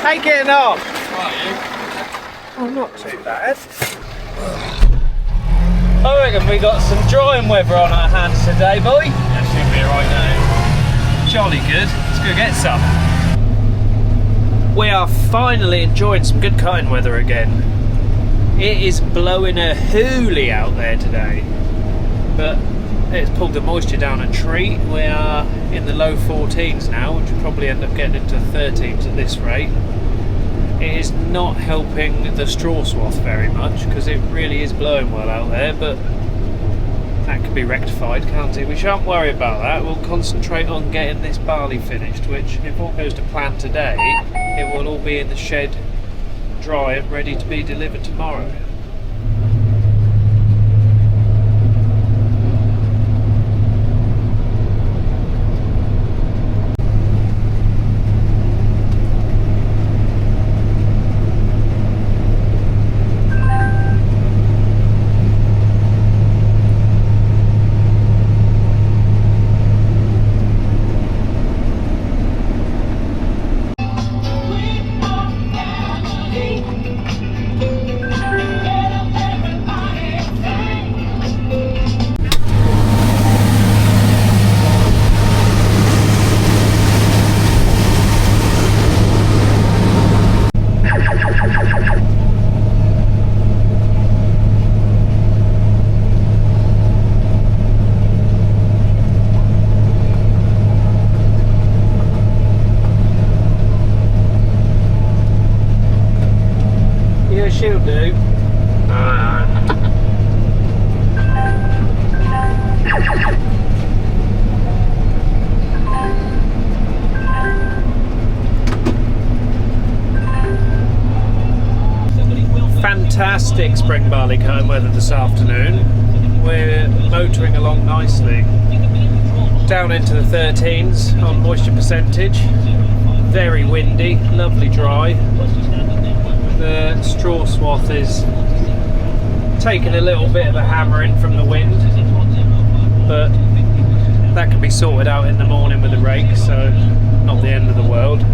How you getting on? Right, you? Oh, not too bad. I reckon we got some drying weather on our hands today, boy. Yeah, should be right now. Jolly good. Let's go get some. We are finally enjoying some good cutting weather again. It is blowing a hoolie out there today, but it's pulled the moisture down a treat. We are in the low 14s now, which will probably end up getting into 13s at this rate. It is not helping the straw swath very much because it really is blowing well out there, but that can be rectified, can't it? We shan't worry about that. We'll concentrate on getting this barley finished, which, if all goes to plan today, it will all be in the shed dry and ready to be delivered tomorrow. She'll do. Fantastic spring barley cutting weather this afternoon. We're motoring along nicely. Down into the 13s on moisture percentage. Very windy, lovely dry. The straw swath is taking a little bit of a hammering from the wind, but that can be sorted out in the morning with a rake, so not the end of the world.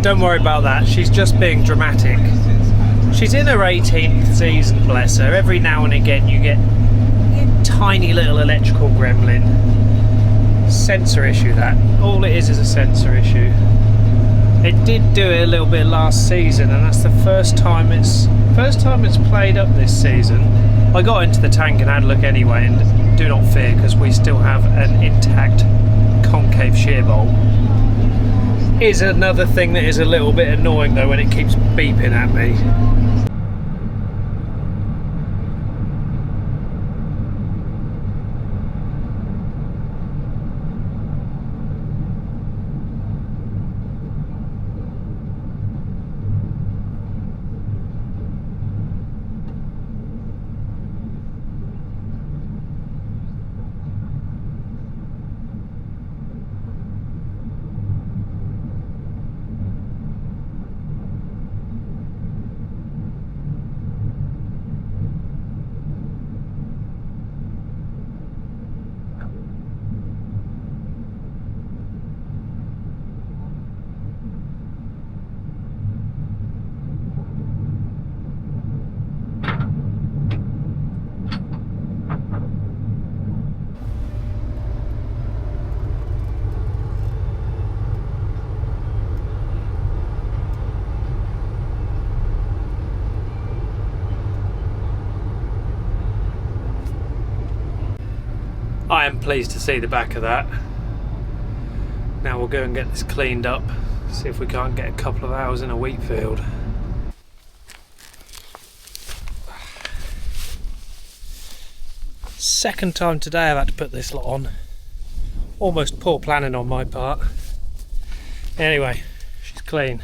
Don't worry about that, she's just being dramatic. She's in her 18th season, bless her. Every now and again you get a tiny little electrical gremlin. Sensor issue, that. All it is a sensor issue. It did do it a little bit last season, and that's the first time it's played up this season. I got into the tank and had a look anyway, and do not fear because we still have an intact concave shear bolt. Is another thing that is a little bit annoying though when it keeps beeping at me. I am pleased to see the back of that. Now we'll go and get this cleaned up, see if we can't get a couple of hours in a wheat field. Second time today I've had to put this lot on. Almost poor planning on my part. Anyway, she's clean.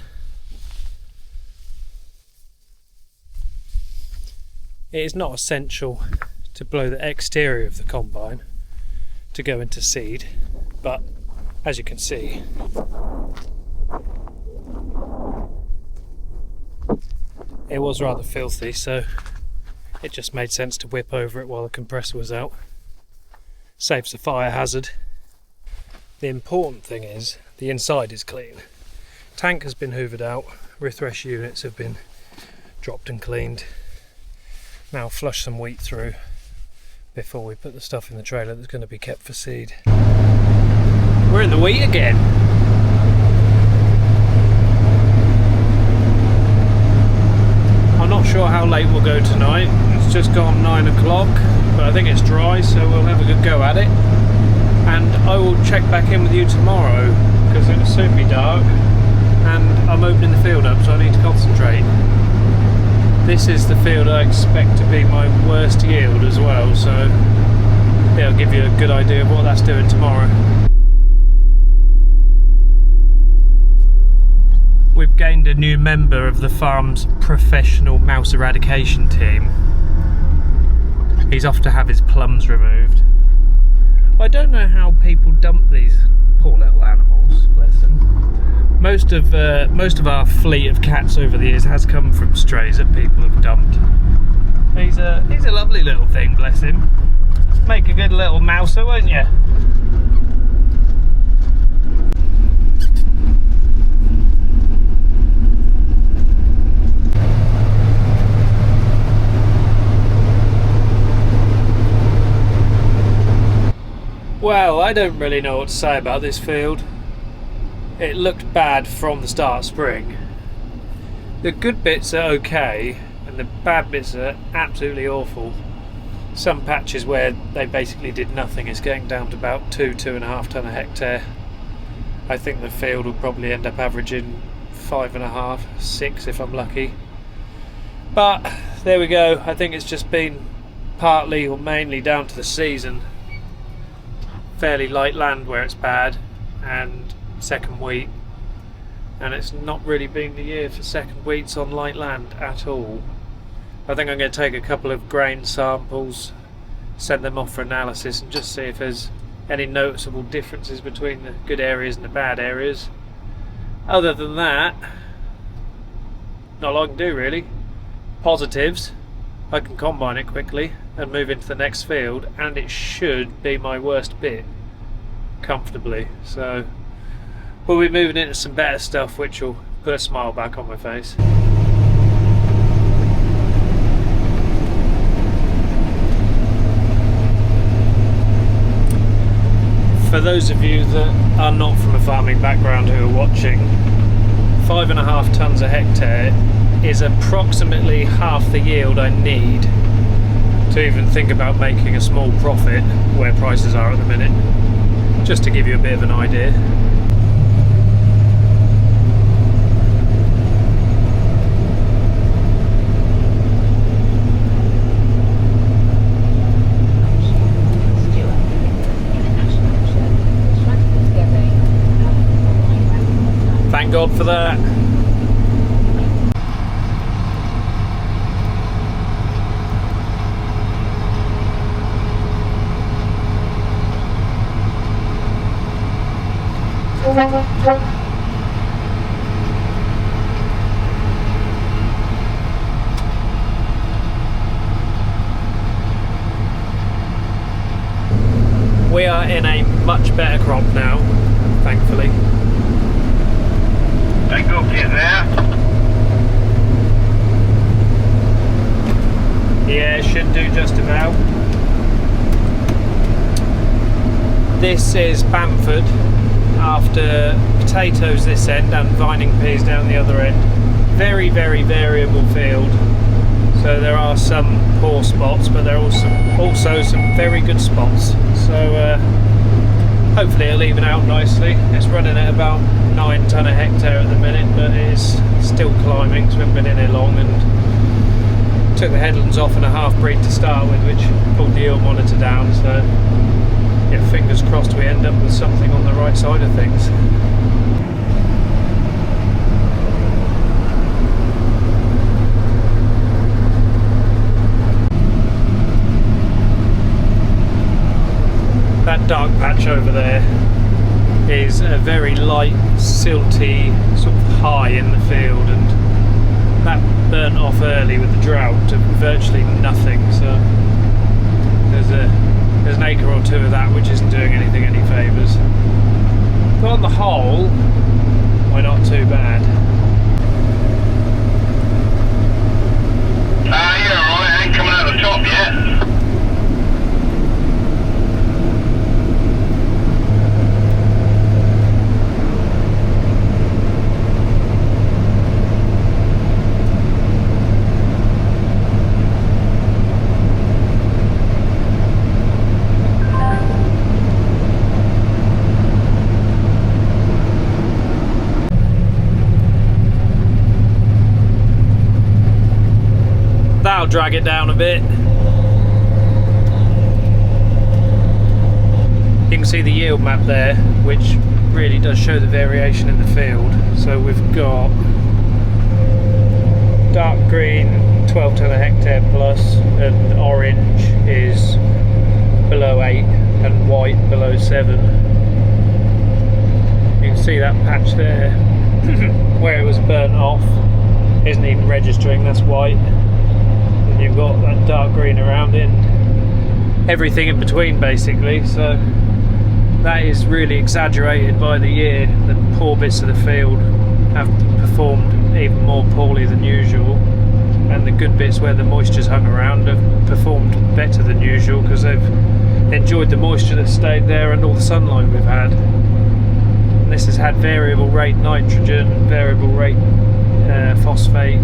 It is not essential to blow the exterior of the combine to go into seed, but as you can see, it was rather filthy, so it just made sense to whip over it while the compressor was out. Saves the fire hazard. The important thing is the inside is clean. Tank has been hoovered out, refresh units have been dropped and cleaned. Now flush some wheat through before we put the stuff in the trailer that's going to be kept for seed. We're in the wheat again. I'm not sure how late we'll go tonight. It's just gone 9 o'clock, but I think it's dry, so we'll have a good go at it. And I will check back in with you tomorrow, because it'll soon be dark and I'm opening the field up, so I need to concentrate. This is the field I expect to be my worst yield as well, so yeah, I'll give you a good idea of what that's doing tomorrow. We've gained a new member of the farm's professional mouse eradication team. He's off to have his plums removed. I don't know how people dump these poor little animals, bless them. Most of our fleet of cats over the years has come from strays that people have dumped. He's a lovely little thing, bless him. Make a good little mouser, won't you? Well, I don't really know what to say about this field. It looked bad from the start of spring. The good bits are okay, and the bad bits are absolutely awful. Some patches where they basically did nothing is getting down to about 2.5 tonne a hectare. I think the field will probably end up averaging 5.5, 6 if I'm lucky. But there we go. I think it's just been partly or mainly down to the season. Fairly light land where it's bad, and second wheat, and it's not really been the year for second wheats on light land at all. I think I'm going to take a couple of grain samples, send them off for analysis, and just see if there's any noticeable differences between the good areas and the bad areas. Other than that, not a lot I can do really. Positives, I can combine it quickly and move into the next field, and it should be my worst bit comfortably, so we'll be moving into some better stuff which will put a smile back on my face. For those of you that are not from a farming background who are watching, 5.5 tonnes a hectare is approximately half the yield I need to even think about making a small profit where prices are at the minute, just to give you a bit of an idea. Thank God for that. We are in a much better crop now, thankfully. Thank you, there. Yeah, should do just about. This is Bamford after potatoes this end and vining peas down the other end. Very, very variable field. So there are some poor spots, but there are also some very good spots. So hopefully it'll even out nicely. It's running at about 9 tonne a hectare at the minute, but it is still climbing, so we haven't been in here long, and Took the headlands off and a half breed to start with, which pulled the yield monitor down, so yeah, fingers crossed we end up with something on the right side of things. That dark patch over there is a very light, silty sort of high in the field, and that burnt off early with the drought to virtually nothing, so there's an acre or two of that which isn't doing anything any favours. But on the whole, we're not too bad. Yeah, alright, I ain't coming out the top yet. That'll drag it down a bit. You can see the yield map there, which really does show the variation in the field. So we've got dark green 12 tonne a hectare plus, and orange is below 8 and white below 7. You can see that patch there where it was burnt off isn't even registering, that's white. And you've got that dark green around it and everything in between basically, so that is really exaggerated by the year. The poor bits of the field have performed even more poorly than usual, and the good bits where the moisture's hung around have performed better than usual because they've enjoyed the moisture that's stayed there and all the sunlight we've had. And this has had variable rate nitrogen, variable rate phosphate,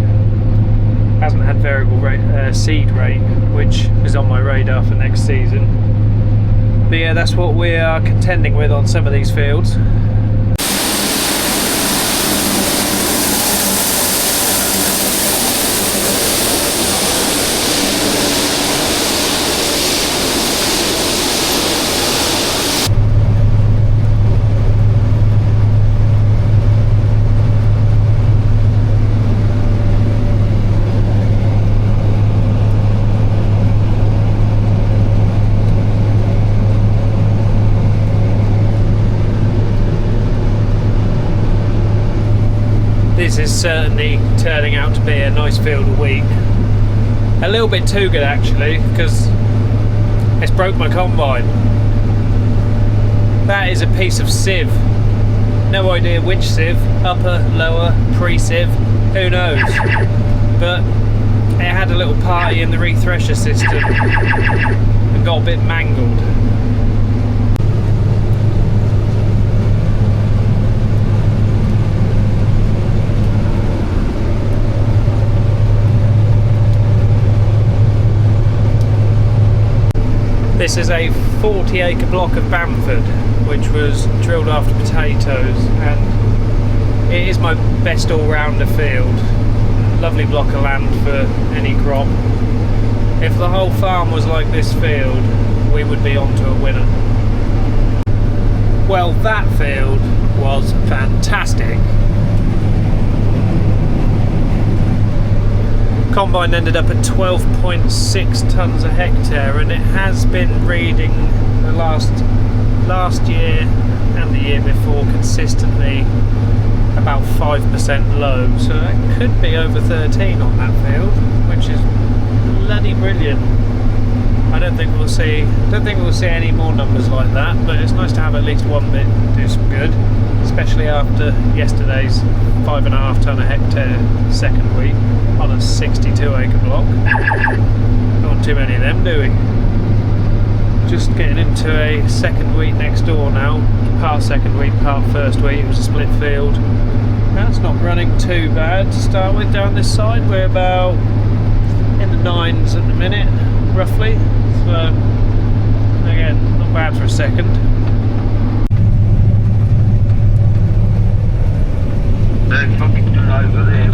hasn't had variable rate seed rate, which is on my radar for next season. But yeah, that's what we are contending with on some of these fields. This is certainly turning out to be a nice field of wheat. A little bit too good actually, because it's broke my combine. That is a piece of sieve. No idea which sieve, upper, lower, pre-sieve, who knows. But it had a little party in the re-thresher system and got a bit mangled. This is a 40-acre block of Bamford, which was drilled after potatoes, and it is my best all-rounder field. Lovely block of land for any crop. If the whole farm was like this field, we would be on to a winner. Well, that field was fantastic. Combine ended up at 12.6 tonnes a hectare, and it has been reading the last year and the year before consistently about 5% low, so it could be over 13 on that field, which is bloody brilliant. I don't think we'll see any more numbers like that, but it's nice to have at least one bit do some good, especially after yesterday's 5.5 tonne a hectare second wheat on a 62-acre block. Don't want too many of them, do we? Just getting into a second wheat next door now. Part second wheat, part first wheat. It was a split field. That's not running too bad to start with down this side. We're about in the 9s at the minute, roughly. So again, not bad for a second. They're fucking over there.